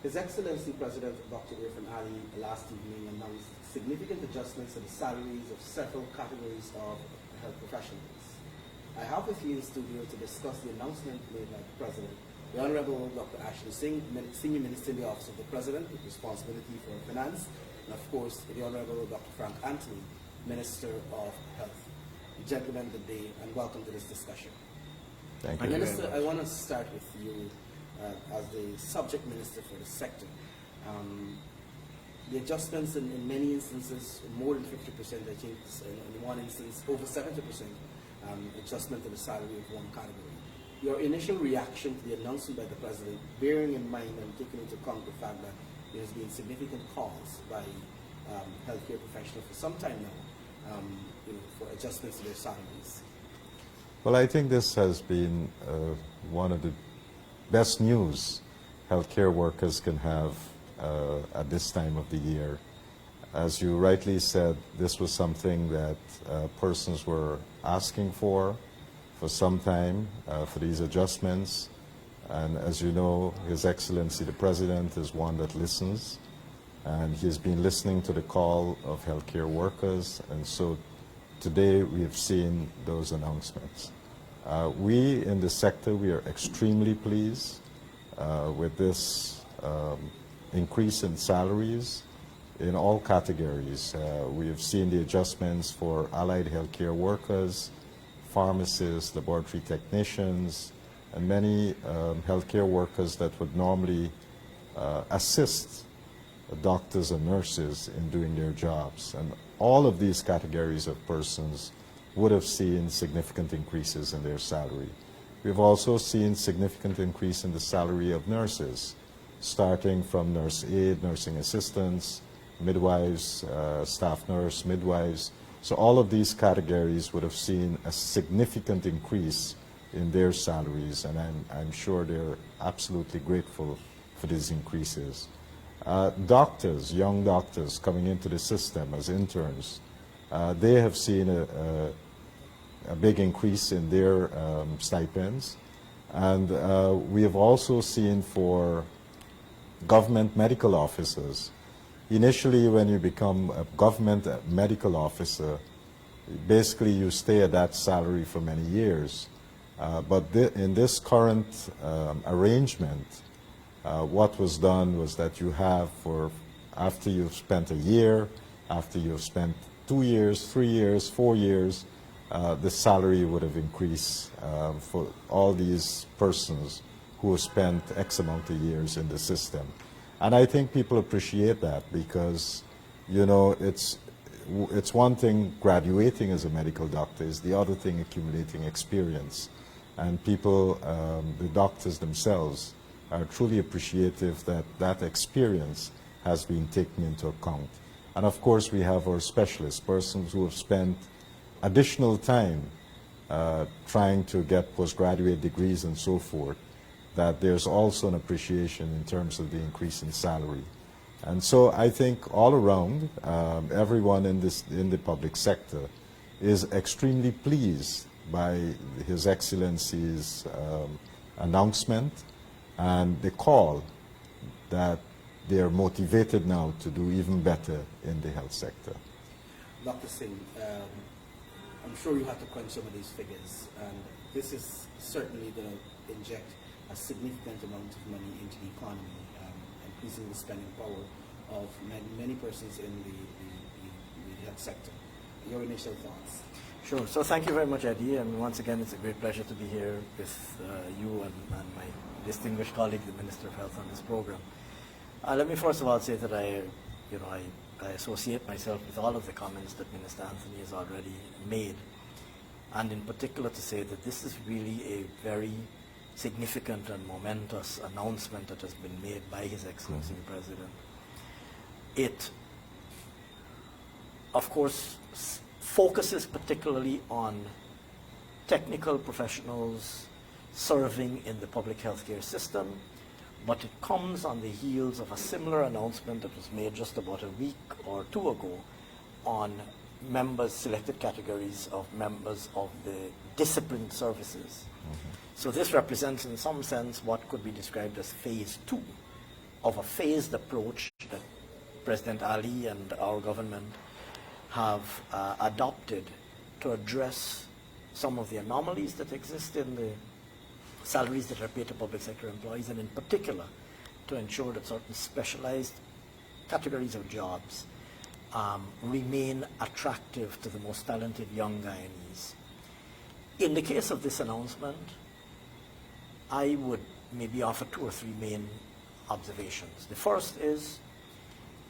His Excellency President Dr. Irfaan Ali last evening announced significant adjustments to the salaries of several categories of health professionals. I have with you in studio to discuss the announcement made by the President, the Honorable Dr. Ashni Singh, Senior Minister in the Office of the President with responsibility for finance, and of course the Honorable Dr. Frank Anthony, Minister of Health. Gentlemen, good day and welcome to this discussion. Thank you. Minister, I want to start with you as the subject minister for the sector. The adjustments in many instances, more than 50%, I think in one instance, over 70% adjustment to the salary of one category. Your initial reaction to the announcement by the President, bearing in mind and taking into account the fact that there has been significant calls by healthcare professionals for some time now for adjustments to their salaries. Well, I think this has been one of the best news healthcare workers can have at this time of the year. As you rightly said, this was something that persons were asking for some time, for these adjustments. And as you know, His Excellency the President is one that listens, and he has been listening to the call of healthcare workers, and so today we have seen those announcements. We in the sector, we are extremely pleased with this increase in salaries in all categories. We have seen the adjustments for allied healthcare workers, pharmacists, laboratory technicians, and many healthcare workers that would normally assist doctors and nurses in doing their jobs. And all of these categories of persons would have seen significant increases in their salary. We've also seen significant increase in the salary of nurses, starting from nurse aide, nursing assistants, midwives, staff nurse, midwives. So all of these categories would have seen a significant increase in their salaries, and I'm sure they're absolutely grateful for these increases. Doctors, young doctors coming into the system as interns, they have seen a big increase in their stipends. And we have also seen for government medical officers. Initially, when you become a government medical officer, basically you stay at that salary for many years. But in this current arrangement, what was done was that you have after you've spent a year, after you've spent 2 years, 3 years, 4 years, the salary would have increased for all these persons who have spent X amount of years in the system. And I think people appreciate that because, it's one thing graduating as a medical doctor, is the other thing accumulating experience. And people, the doctors themselves, are truly appreciative that that experience has been taken into account. And of course, we have our specialists, persons who have spent additional time trying to get postgraduate degrees and so forth, that there's also an appreciation in terms of the increase in salary. And so I think all around, everyone in the public sector is extremely pleased by His Excellency's announcement and the call that they are motivated now to do even better in the health sector. Dr. Singh, I'm sure you have to crunch some of these figures, and this is certainly going to inject a significant amount of money into the economy, increasing the spending power of many persons in the health sector. Your initial thoughts? Sure. So thank you very much, Eddie. And once again, it's a great pleasure to be here with you and my distinguished colleague, the Minister of Health, on this program. Let me first of all say that I associate myself with all of the comments that Minister Anthony has already made, and in particular to say that this is really a very significant and momentous announcement that has been made by His Excellency the President. It, of course, focuses particularly on technical professionals serving in the public healthcare system, but it comes on the heels of a similar announcement that was made just about a week or two ago on selected categories of members of the disciplined services. So this represents in some sense what could be described as phase 2 of a phased approach that President Ali and our government have adopted to address some of the anomalies that exist in the salaries that are paid to public sector employees, and in particular to ensure that certain specialized categories of jobs remain attractive to the most talented young Guyanese. In the case of this announcement, I would maybe offer 2 or 3 main observations. The first is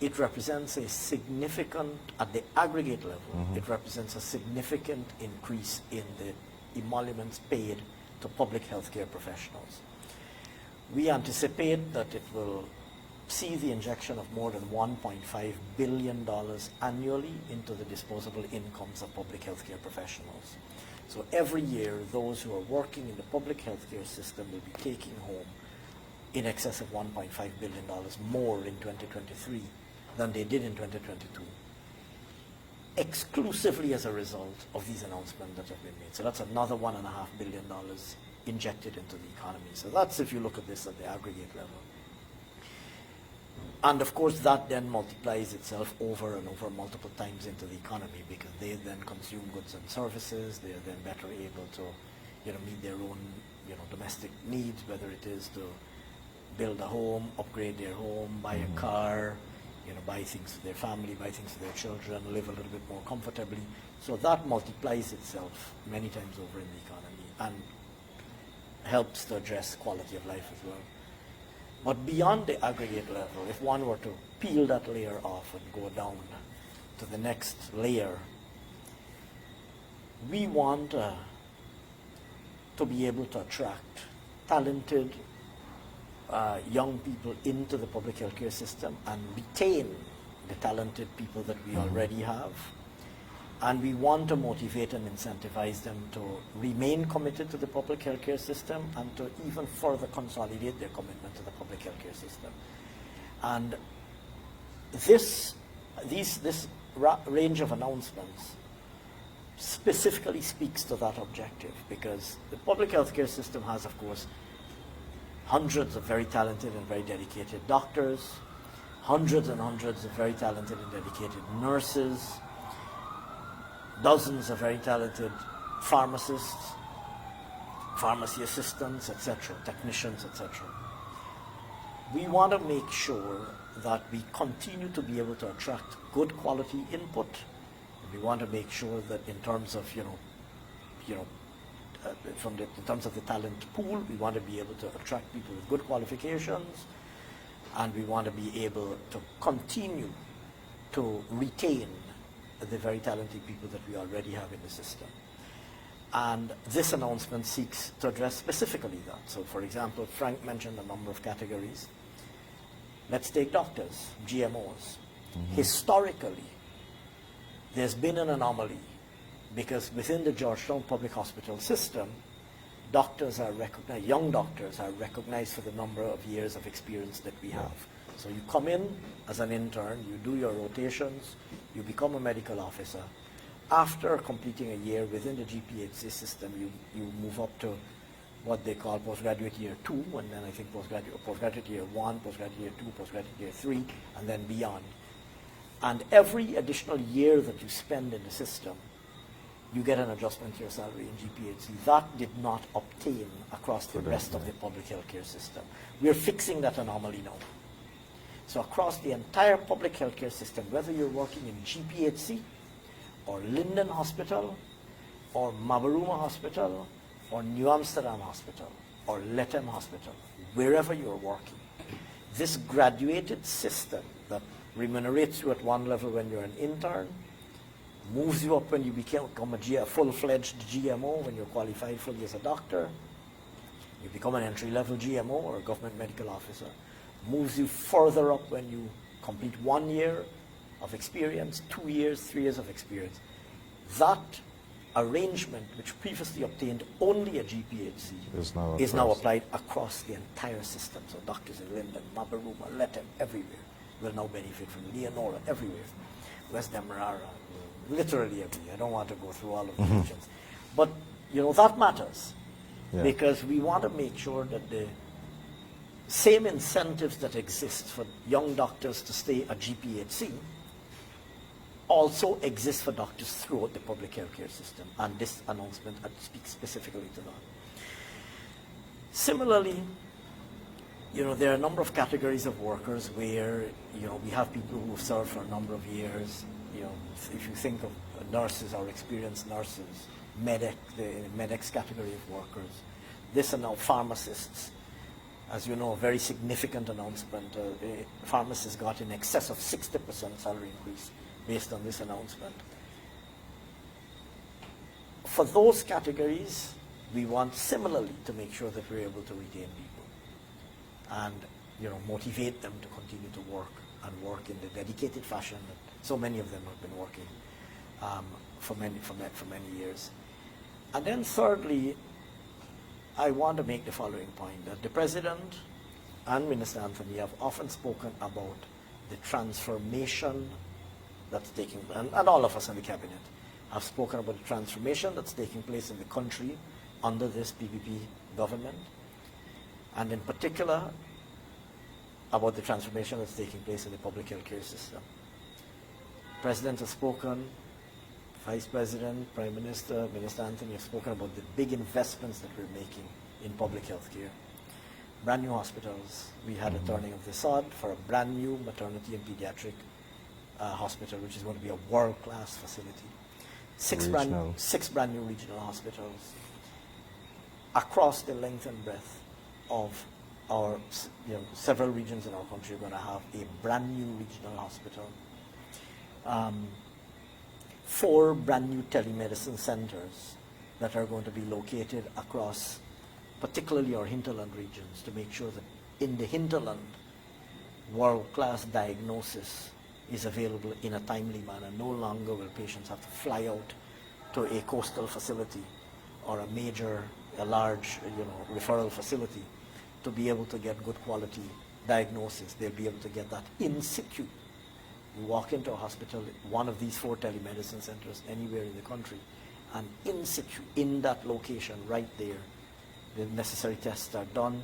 it represents a significant, at the aggregate level, it represents a significant increase in the emoluments paid to public healthcare professionals. We anticipate that it will see the injection of more than $1.5 billion annually into the disposable incomes of public healthcare professionals. So every year, those who are working in the public healthcare system will be taking home in excess of $1.5 billion more in 2023 than they did in 2022, exclusively as a result of these announcements that have been made. So that's another $1.5 billion injected into the economy. So that's if you look at this at the aggregate level. And of course, that then multiplies itself over and over multiple times into the economy, because they then consume goods and services. They are then better able to, meet their own, domestic needs, whether it is to build a home, upgrade their home, buy a car, buy things for their family, buy things for their children, live a little bit more comfortably. So that multiplies itself many times over in the economy and helps to address quality of life as well. But beyond the aggregate level, if one were to peel that layer off and go down to the next layer, we want to be able to attract talented young people into the public healthcare system and retain the talented people that we already have. And we want to motivate and incentivize them to remain committed to the public healthcare system and to even further consolidate their commitment to the public healthcare system. And this range of announcements specifically speaks to that objective, because the public healthcare system has, of course, hundreds of very talented and very dedicated doctors, hundreds and hundreds of very talented and dedicated nurses, dozens of very talented pharmacists, pharmacy assistants, etc., technicians, etc. We want to make sure that we continue to be able to attract good quality input. We want to make sure that in terms of, in terms of the talent pool, we want to be able to attract people with good qualifications, and we want to be able to continue to retain the very talented people that we already have in the system. And this announcement seeks to address specifically that. So, for example, Frank mentioned a number of categories. Let's take doctors, GMOs. Historically, there's been an anomaly, because within the Georgetown Public Hospital system, doctors are recognized, young doctors are recognized for the number of years of experience that we have. So you come in as an intern, you do your rotations, you become a medical officer. After completing a year within the GPHC system, you move up to what they call postgraduate year 2, and then I think postgraduate year 1, postgraduate year 2, postgraduate year 3, and then beyond. And every additional year that you spend in the system, you get an adjustment to your salary in GPHC. That did not obtain across the rest of the public healthcare system. We're fixing that anomaly now. So across the entire public healthcare system, whether you're working in GPHC, or Linden Hospital, or Mabaruma Hospital, or New Amsterdam Hospital, or Lethem Hospital, wherever you're working, this graduated system that remunerates you at one level when you're an intern, moves you up when you become a full-fledged GMO, when you're qualified fully as a doctor, you become an entry-level GMO or a government medical officer, moves you further up when you complete 1 year of experience, 2 years, 3 years of experience. That arrangement, which previously obtained only a GPHC, is now applied across the entire system. So doctors in Linden, Mabaruma, Lethem, everywhere will now benefit from Leonora, everywhere. West Demerara, literally everywhere. I don't want to go through all of the regions. But, that matters, because we want to make sure that the same incentives that exist for young doctors to stay at GPHC also exist for doctors throughout the public healthcare system, and this announcement speaks specifically to that. Similarly, there are a number of categories of workers where, we have people who have served for a number of years. If you think of nurses or experienced nurses, the medics category of workers. This are now pharmacists. As you know, a very significant announcement. Pharmacists got in excess of 60% salary increase based on this announcement. For those categories, we want similarly to make sure that we're able to retain people and motivate them to continue to work and work in the dedicated fashion that so many of them have been working for many years. And then thirdly, I want to make the following point, that the President and Minister Anthony have often spoken about the transformation that's taking, and all of us in the Cabinet have spoken about the transformation that's taking place in the country under this PPP government, and in particular about the transformation that's taking place in the public healthcare system. President has spoken, Vice President, Prime Minister, Minister Anthony have spoken about the big investments that we're making in public health care. Brand new hospitals. We had a turning of the sod for a brand new maternity and pediatric hospital, which is going to be a world-class facility. Six brand new regional hospitals across the length and breadth of our, several regions in our country are going to have a brand new regional hospital. 4 brand new telemedicine centers that are going to be located across particularly our hinterland regions to make sure that in the hinterland, world-class diagnosis is available in a timely manner. No longer will patients have to fly out to a coastal facility or a large referral facility to be able to get good quality diagnosis. They'll be able to get that in situ. You walk into a hospital, one of these 4 telemedicine centers anywhere in the country, and in situ, in that location, right there, the necessary tests are done,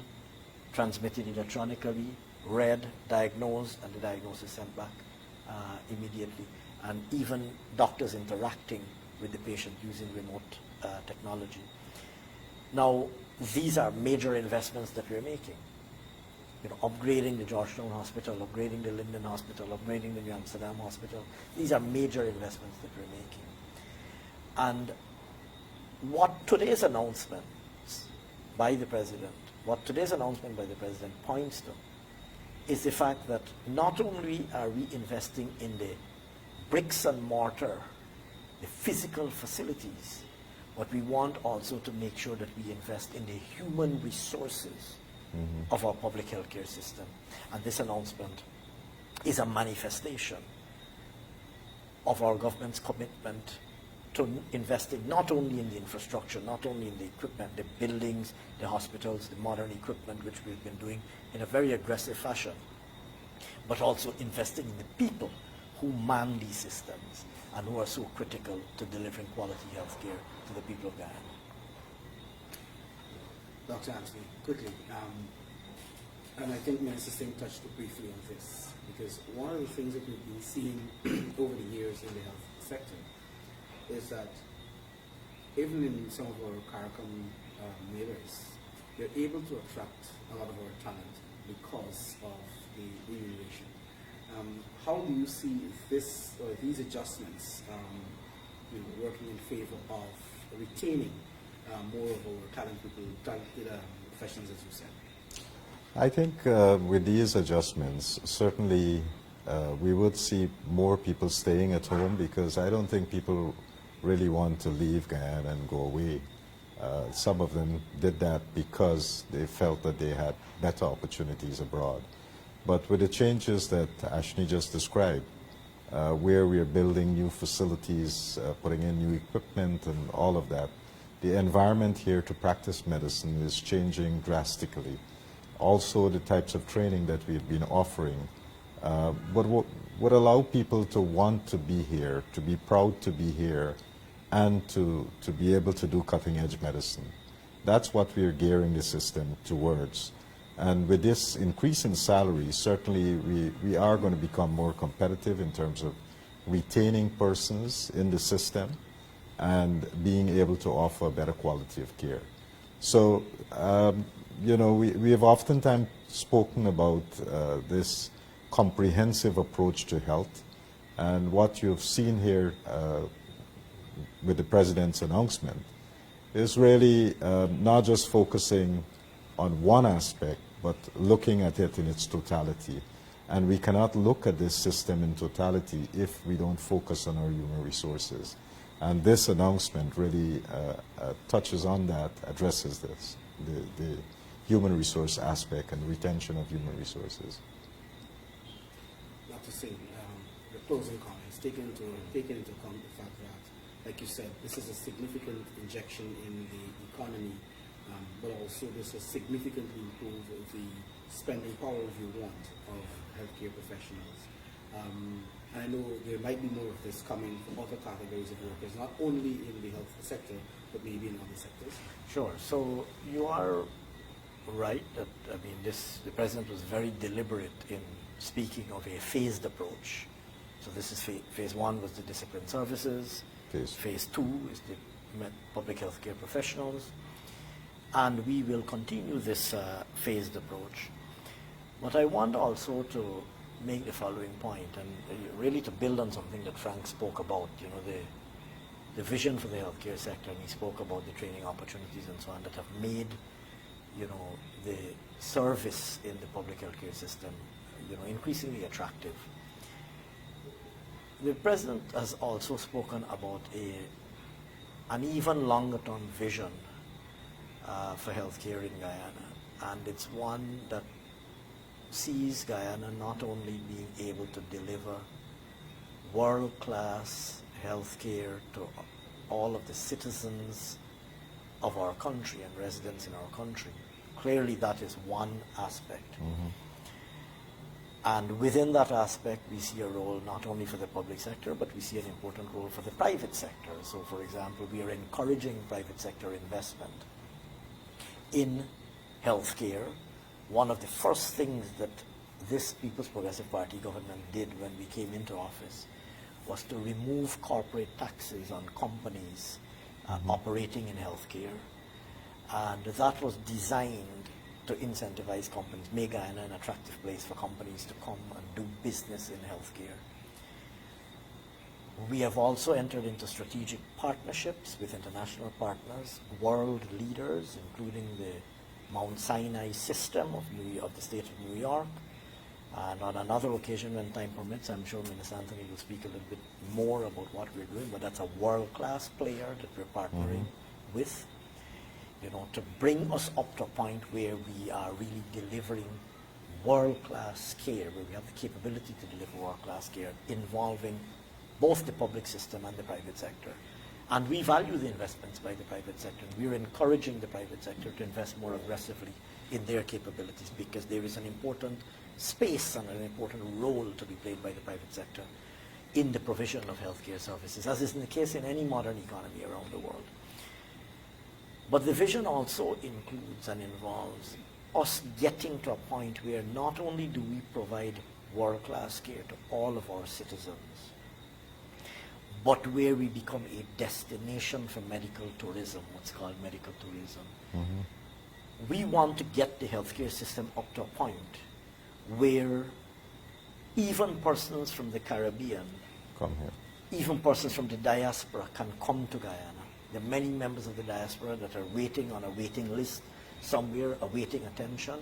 transmitted electronically, read, diagnosed, and the diagnosis sent back immediately. And even doctors interacting with the patient using remote technology. Now, these are major investments that we're making. Upgrading the Georgetown Hospital, upgrading the Linden Hospital, upgrading the New Amsterdam Hospital. These are major investments that we're making. And what today's announcement by the President points to is the fact that not only are we investing in the bricks and mortar, the physical facilities, but we want also to make sure that we invest in the human resources of our public healthcare system. And this announcement is a manifestation of our government's commitment to investing not only in the infrastructure, not only in the equipment, the buildings, the hospitals, the modern equipment, which we've been doing in a very aggressive fashion, but also investing in the people who man these systems and who are so critical to delivering quality health care to the people of Guyana. Dr. Anthony, quickly, and I think Minister Singh touched briefly on this, because one of the things that we've been seeing over the years in the health sector is that even in some of our CARICOM neighbors, they're able to attract a lot of our talent because of the remuneration. How do you see this or these adjustments working in favor of retaining more of our talented professionals, as you said? I think with these adjustments, certainly we would see more people staying at home, because I don't think people really want to leave Guyana and go away. Some of them did that because they felt that they had better opportunities abroad. But with the changes that Ashni just described, where we are building new facilities, putting in new equipment and all of that, the environment here to practice medicine is changing drastically. Also, the types of training that we've been offering would allow people to want to be here, to be proud to be here, and to be able to do cutting-edge medicine. That's what we are gearing the system towards. And with this increase in salaries, certainly we are going to become more competitive in terms of retaining persons in the system and being able to offer better quality of care. So, you know, we have oftentimes spoken about this comprehensive approach to health, and what you've seen here with the President's announcement is really not just focusing on one aspect, but looking at it in its totality. And we cannot look at this system in totality if we don't focus on our human resources. And this announcement really touches on that, addresses this, the human resource aspect and retention of human resources. Dr. Singh, your closing comments, taking into account the fact that, like you said, this is a significant injection in the economy, but also this will significantly improve the spending power, if you want, of healthcare professionals. I know there might be more of this coming from other categories of workers, not only in the health sector, but maybe in other sectors. Sure. So you are right that, I mean, the President was very deliberate in speaking of a phased approach. So this is phase one was the discipline services. Phase two is the public health care professionals. And we will continue this phased approach. But I want also to make the following point, and really to build on something that Frank spoke about, you know, the vision for the healthcare sector, and he spoke about the training opportunities and so on that have made, you know, the service in the public healthcare system, you know, increasingly attractive. The President has also spoken about an even longer term vision for healthcare in Guyana, and it's one that sees Guyana not only being able to deliver world-class healthcare to all of the citizens of our country and residents in our country. Clearly that is one aspect. Mm-hmm. And within that aspect, we see a role not only for the public sector, but we see an important role for the private sector. So, for example, we are encouraging private sector investment in healthcare. One of the first things that this People's Progressive Party government did when we came into office was to remove corporate taxes on companies operating in healthcare. And that was designed to incentivize companies, make Guyana an attractive place for companies to come and do business in healthcare. We have also entered into strategic partnerships with international partners, world leaders, including the Mount Sinai system of the state of New York. And on another occasion, when time permits, I'm sure Minister Anthony will speak a little bit more about what we're doing, but that's a world-class player that we're partnering with, you know, to bring us up to a point where we are really delivering world-class care, where we have the capability to deliver world-class care involving both the public system and the private sector. And we value the investments by the private sector. We're encouraging the private sector to invest more aggressively in their capabilities because there is an important space and an important role to be played by the private sector in the provision of healthcare services, as is the case in any modern economy around the world. But the vision also includes and involves us getting to a point where not only do we provide world-class care to all of our citizens, but where we become a destination for medical tourism, what's called medical tourism. We want to get the healthcare system up to a point where even persons from the Caribbean, Come here. even persons from the diaspora can come to Guyana. There are many members of the diaspora that are waiting on a waiting list somewhere, awaiting attention.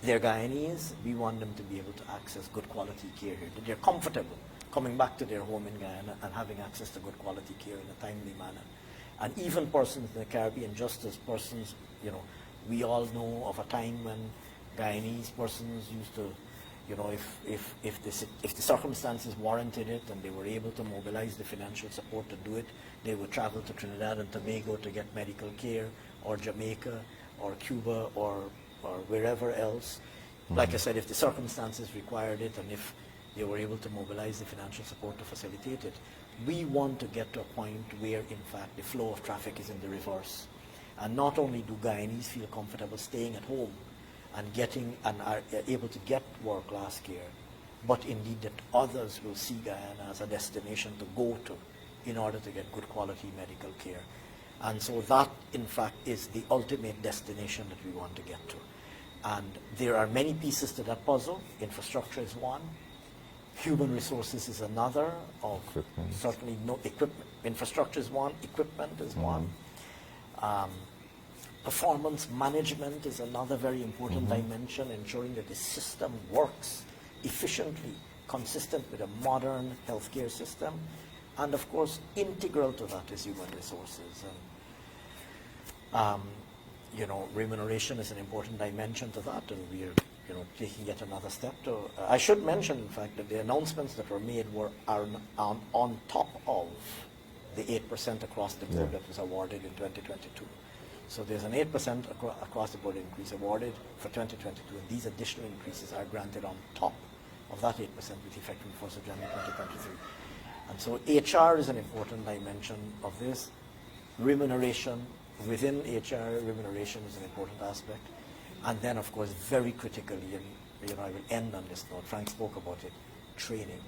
They're Guyanese. We want them to be able to access good quality care here, that they're comfortable coming back to their home in Guyana and having access to good quality care in a timely manner. And even persons in the Caribbean, just as persons, you know, we all know of a time when Guyanese persons used to, you know, if the circumstances warranted it and they were able to mobilize the financial support to do it, they would travel to Trinidad and Tobago to get medical care, or Jamaica, or Cuba, or wherever else. Like I said, if the circumstances required it and if they were able to mobilize the financial support to facilitate it, we want to get to a point where, in fact, the flow of traffic is in the reverse. And not only do Guyanese feel comfortable staying at home and are able to get world-class care, but indeed that others will see Guyana as a destination to go to in order to get good quality medical care. And so that, in fact, is the ultimate destination that we want to get to. And there are many pieces to that puzzle. Infrastructure is one. Human resources is another. Equipment. Certainly no equipment. Infrastructure is one. Equipment is one. Performance management is another very important dimension, ensuring that the system works efficiently, consistent with a modern healthcare system. And of course, integral to that is human resources. And, remuneration is an important dimension to that, and we are, taking yet another step to. I should mention, in fact, that the announcements that were made are on top of the 8% across the board that was awarded in 2022. So there's an 8% across the board increase awarded for 2022, and these additional increases are granted on top of that 8% with effect from the 1st of January 2023. And so HR is an important dimension of this. Remuneration, within HR, remuneration is an important aspect. And then, of course, very critically, and I will end on this note, Frank spoke about it, training.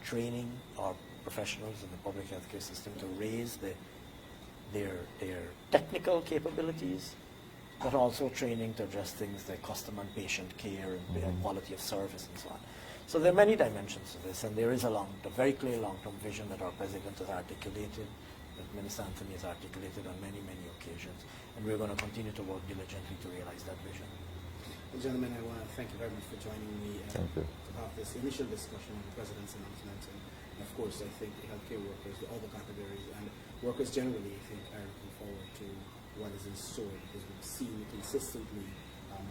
Training our professionals in the public healthcare system to raise their technical capabilities, but also training to address things like customer and patient care and quality of service and so on. So there are many dimensions to this, and there is a very clear long-term vision that our President has articulated, that Minister Anthony has articulated on many, many occasions, and we're going to continue to work diligently to realize that vision. Well, gentlemen, I want to thank you very much for joining me to have this initial discussion on the President's announcement. And of course, I think the healthcare workers, the other categories, and workers generally, I think, are looking forward to what is in store, because we've seen consistently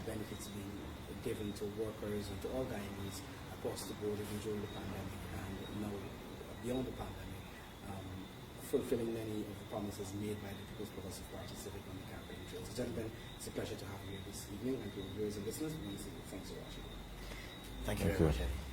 benefits being given to workers and to all Guyanese across the board, even during the pandemic and now beyond the pandemic, fulfilling many of the promises made by the People's Progressive Party Civic on the campaign trail. So, gentlemen, it's a pleasure to have you here this evening, and to viewers and listeners, we want to say thanks for watching. Thank you very much, Eddie.